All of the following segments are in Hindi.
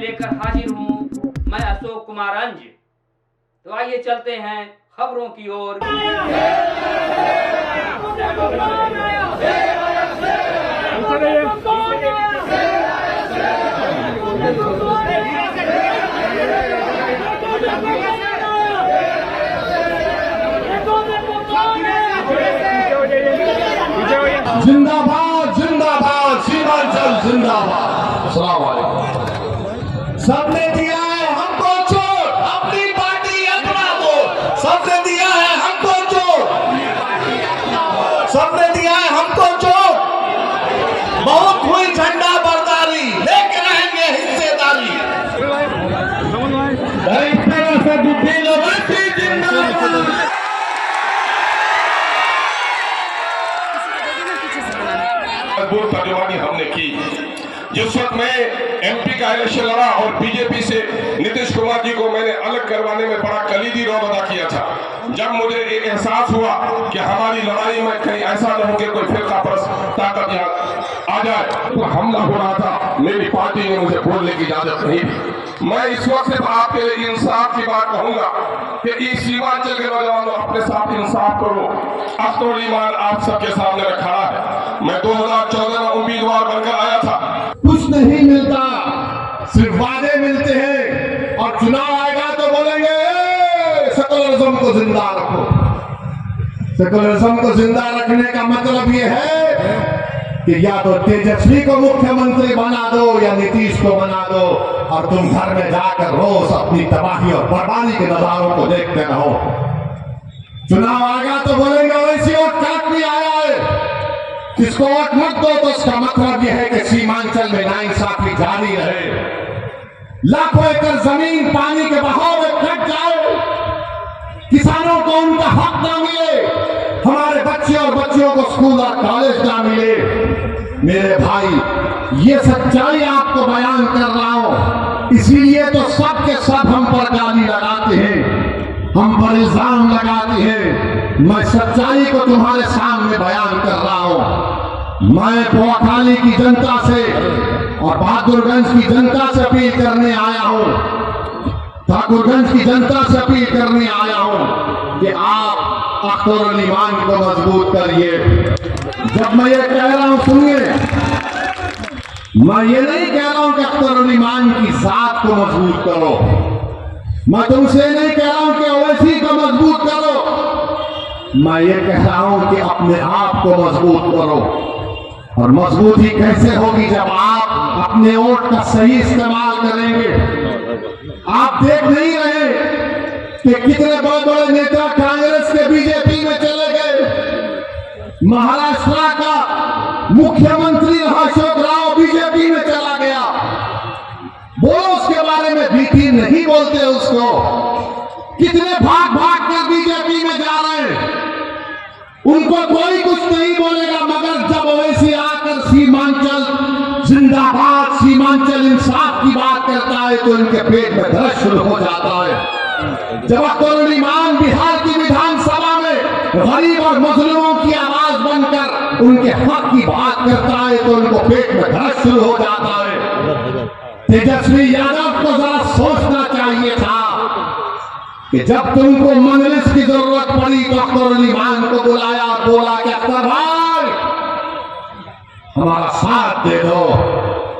लेकर हाजिर हूँ मैं अशोक कुमार अंज। तो आइए चलते हैं खबरों की ओर। जिंदाबाद जिंदाबाद सीमांचल जिंदाबाद। अस्सलाम वालेकुम। सबने दिया है हमको चोट, अपनी पार्टी अपना वोट। सबने दिया है हमको चोट, सबने दिया है हमको चोट। बहुत हुई झंडा बरदारी, लेके रहेंगे हिस्सेदारी। इस तरह से बुद्धि लौटी जिंदाबाद। मजबूत तर्जुमानी हमने की। जिस वक्त मैं एमपी का इलेक्शन लड़ा और बीजेपी से नीतीश कुमार जी को मैंने अलग करवाने में बड़ा कलीदी रोल अदा किया था, जब मुझे एक एहसास हुआ कि हमारी लड़ाई में कहीं ऐसा न हो कि कोई फिरका परस्त ताकत यहाँ आ जाए, तो हमला हो रहा था, मेरी पार्टी ने मुझे बोलने की इजाजत नहीं दी। मैं इस वक्त सिर्फ आपके लिए इंसाफ की बात कहूंगा कि इस सीमांचल के नौजवानों अपने साथ इंसाफ करो। अख्तर ईमान आप सबके सामने खड़ा है। मैं 2014 में उम्मीदवार बनकर आया था। कुछ नहीं मिलता, सिर्फ वादे मिलते हैं और चुनाव आएगा तो बोलेंगे सेकुलरिज्म को जिंदा रखो। सेकुलरिज्म को जिंदा रखने का मतलब ये है कि या तो तेजस्वी को मुख्यमंत्री बना दो या नीतीश को बना दो, और तुम घर में जाकर रोज अपनी तबाही और बर्बादी के नजारों को देखते रहो। चुनाव आएगा तो बोलेंगे वैसी वोट काट भी आया है, किसको वोट मत दो, तो उसका मतलब यह है कि सीमांचल में नाइंसाफी जारी रहे, लाखों एकड़ जमीन पानी के बहाव में कट जाए, किसानों को उनका हक ना मिले, हमारे बच्चे और बच्चियों को स्कूल और कॉलेज ना मिले। मेरे भाई, ये सच्चाई आपको बयान कर रहा हूं, इसीलिए तो सब के सब हम पर गाली लगाते हैं, हम पर इल्जाम लगाते हैं। मैं सच्चाई को तुम्हारे सामने बयान कर रहा हूं। मैं पोखाली की जनता से और बहादुरगंज की जनता से अपील करने आया हूं, ठाकुरगंज की जनता से अपील करने आया हूं कि आप अख्तर ईमान को मजबूत करिए। जब मैं ये कह रहा हूं, सुनिए, मैं ये नहीं कह रहा हूं कि अख्तर ईमान की जात को मजबूत करो, मैं तुमसे नहीं कह रहा हूं कि ओवैसी को मजबूत करो, मैं ये कह रहा हूं कि अपने आप को मजबूत करो। और मजबूती कैसे होगी? जब आप अपने वोट का सही इस्तेमाल करेंगे। आप देख नहीं रहे कि कितने बड़े बड़े नेता कांग्रेस के बीजेपी में चले गए। महाराष्ट्र का मुख्यमंत्री अशोक राव बीजेपी में चला गया, बोलो उसके बारे में भीती नहीं बोलते उसको। कितने भाग भाग कर बीजेपी में जा रहे हैं, उनको कोई कुछ नहीं बोलेगा, मगर जब वैसे आकर सीमांचल जिंदाबाद, सीमांचल इंसाफ की बात करता है तो इनके पेट में दर्द शुरू हो जाता है। जब अख्तर ईमान बिहार की विधानसभा में गरीब और मजलूमों की आवाज बनकर उनके हक की बात करता है तो उनको पेट में दर्द शुरू हो जाता है। तेजस्वी यादव को जरा सोचना चाहिए था कि जब तुमको मजलिस की जरूरत पड़ी तो अख्तर ईमान को बुलाया, बोला कि अख्तर भाई हमारा साथ दे दो।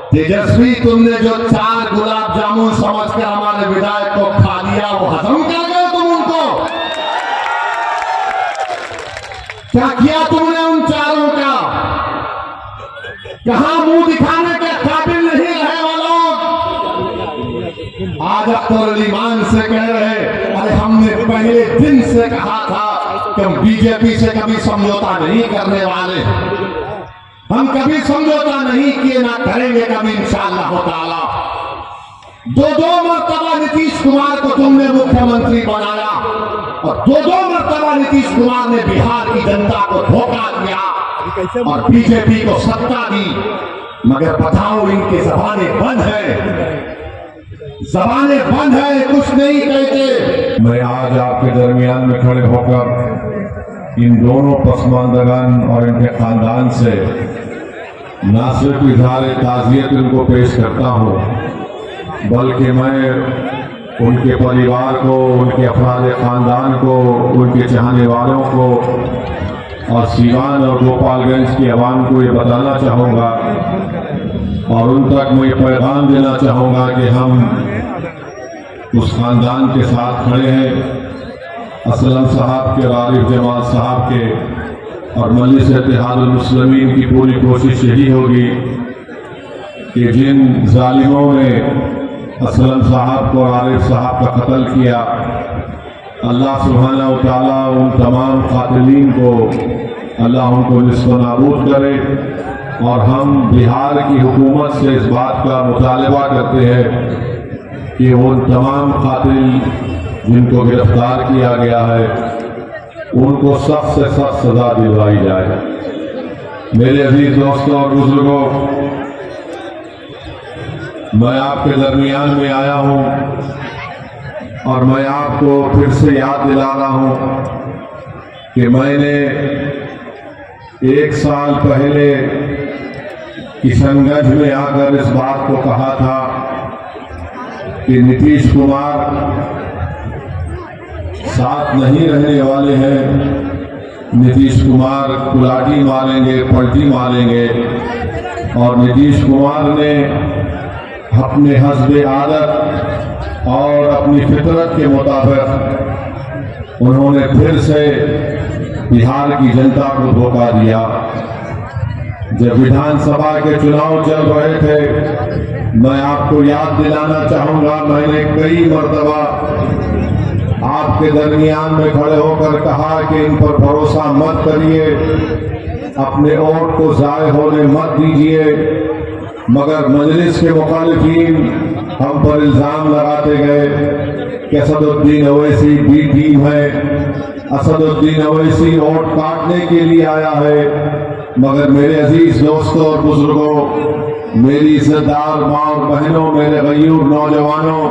तेजस्वी, तुमने जो 4 गुलाब जामुन समझकर हमारे विधायक को खा लिया, वो हजम कर गए तुम उनको? क्या किया तुमने उन 4 का? कहां मुंह दिखाने के काबिल नहीं रहे वो लोग? आज अख्तर ईमान से कह रहे, अरे हमने पहले दिन से कहा था कि हम बीजेपी से कभी समझौता नहीं करने वाले, हम कभी समझौता नहीं किए, ना करेंगे कभी इंशाअल्लाह ताला। 2 मरतबा नीतीश कुमार को तुमने मुख्यमंत्री बनाया और 2 मरतबा नीतीश कुमार ने बिहार की जनता को धोखा दिया और बीजेपी को सत्ता दी, मगर बताओ इनकी जबानें बंद है, जबानें बंद है, कुछ नहीं कहते। मैं आज आपके दरमियान में खड़े होकर इन दोनों पसमानदगान और इनके खानदान से ना सिर्फ इजहार ताज़ियत उनको पेश करता हूँ, बल्कि मैं उनके परिवार को, उनके अफराद ख़ानदान को, उनके चाहने वालों को और सीवान और गोपालगंज की आवाम को ये बताना चाहूँगा और उन तक मैं पैगाम देना चाहूँगा कि हम उस ख़ानदान के साथ खड़े हैं। असलम साहब के, आरिफ जमाल साहब के और मजलिस इत्तेहादुल मुस्लिमीन की पूरी कोशिश यही होगी कि जिन जालिमों ने असलम साहब को और आरिफ साहब का कत्ल किया, अल्लाह सुब्हानहू व तआला उन तमाम कातिलीन को अल्लाह उनको निस्फ़ नाबूद करे। और हम बिहार की हुकूमत से इस बात का मुतालबा करते हैं कि उन तमाम कातिल जिनको गिरफ्तार किया गया है उनको सख्त से सख्त सजा दिलवाई जाए। मेरे अजीज दोस्तों और बुजुर्गों, मैं आपके दरमियान में आया हूँ और मैं आपको फिर से याद दिला रहा हूँ कि मैंने 1 साल पहले किशनगंज में आकर इस बात को कहा था कि नीतीश कुमार साथ नहीं रहने वाले हैं। नीतीश कुमार कुलाटी मारेंगे, पलटी मारेंगे। और नीतीश कुमार ने अपने हस्बे आदत और अपनी फितरत के मुताबिक उन्होंने फिर से बिहार की जनता को धोखा दिया। जब विधानसभा के चुनाव चल रहे थे, मैं आपको याद दिलाना चाहूँगा, मैंने कई मर्तबा आपके दरमियान में खड़े होकर कहा कि इन पर भरोसा मत करिए, अपने वोट को ज़ाय होने मत दीजिए। मगर मजलिस के मुखालिफिन हम पर इल्ज़ाम लगाते गए कि असदुद्दीन ओवैसी बी टीम है, असदुद्दीन ओवैसी वोट काटने के लिए आया है। मगर मेरे अजीज दोस्तों और बुजुर्गों, मेरी इज्जतदार माँ और बहनों, मेरे गयूर नौजवानों,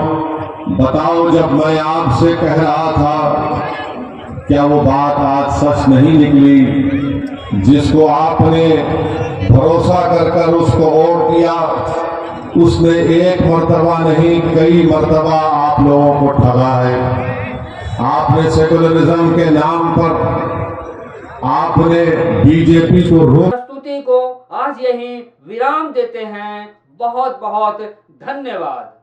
बताओ, जब मैं आपसे कह रहा था क्या वो बात आज सच नहीं निकली? जिसको आपने भरोसा कर उसको वोट दिया, उसने एक मर्तबा नहीं कई मर्तबा आप लोगों को ठगा है। आपने सेकुलरिज्म के नाम पर आपने बीजेपी को रोक। प्रस्तुति को आज यही विराम देते हैं। बहुत बहुत धन्यवाद।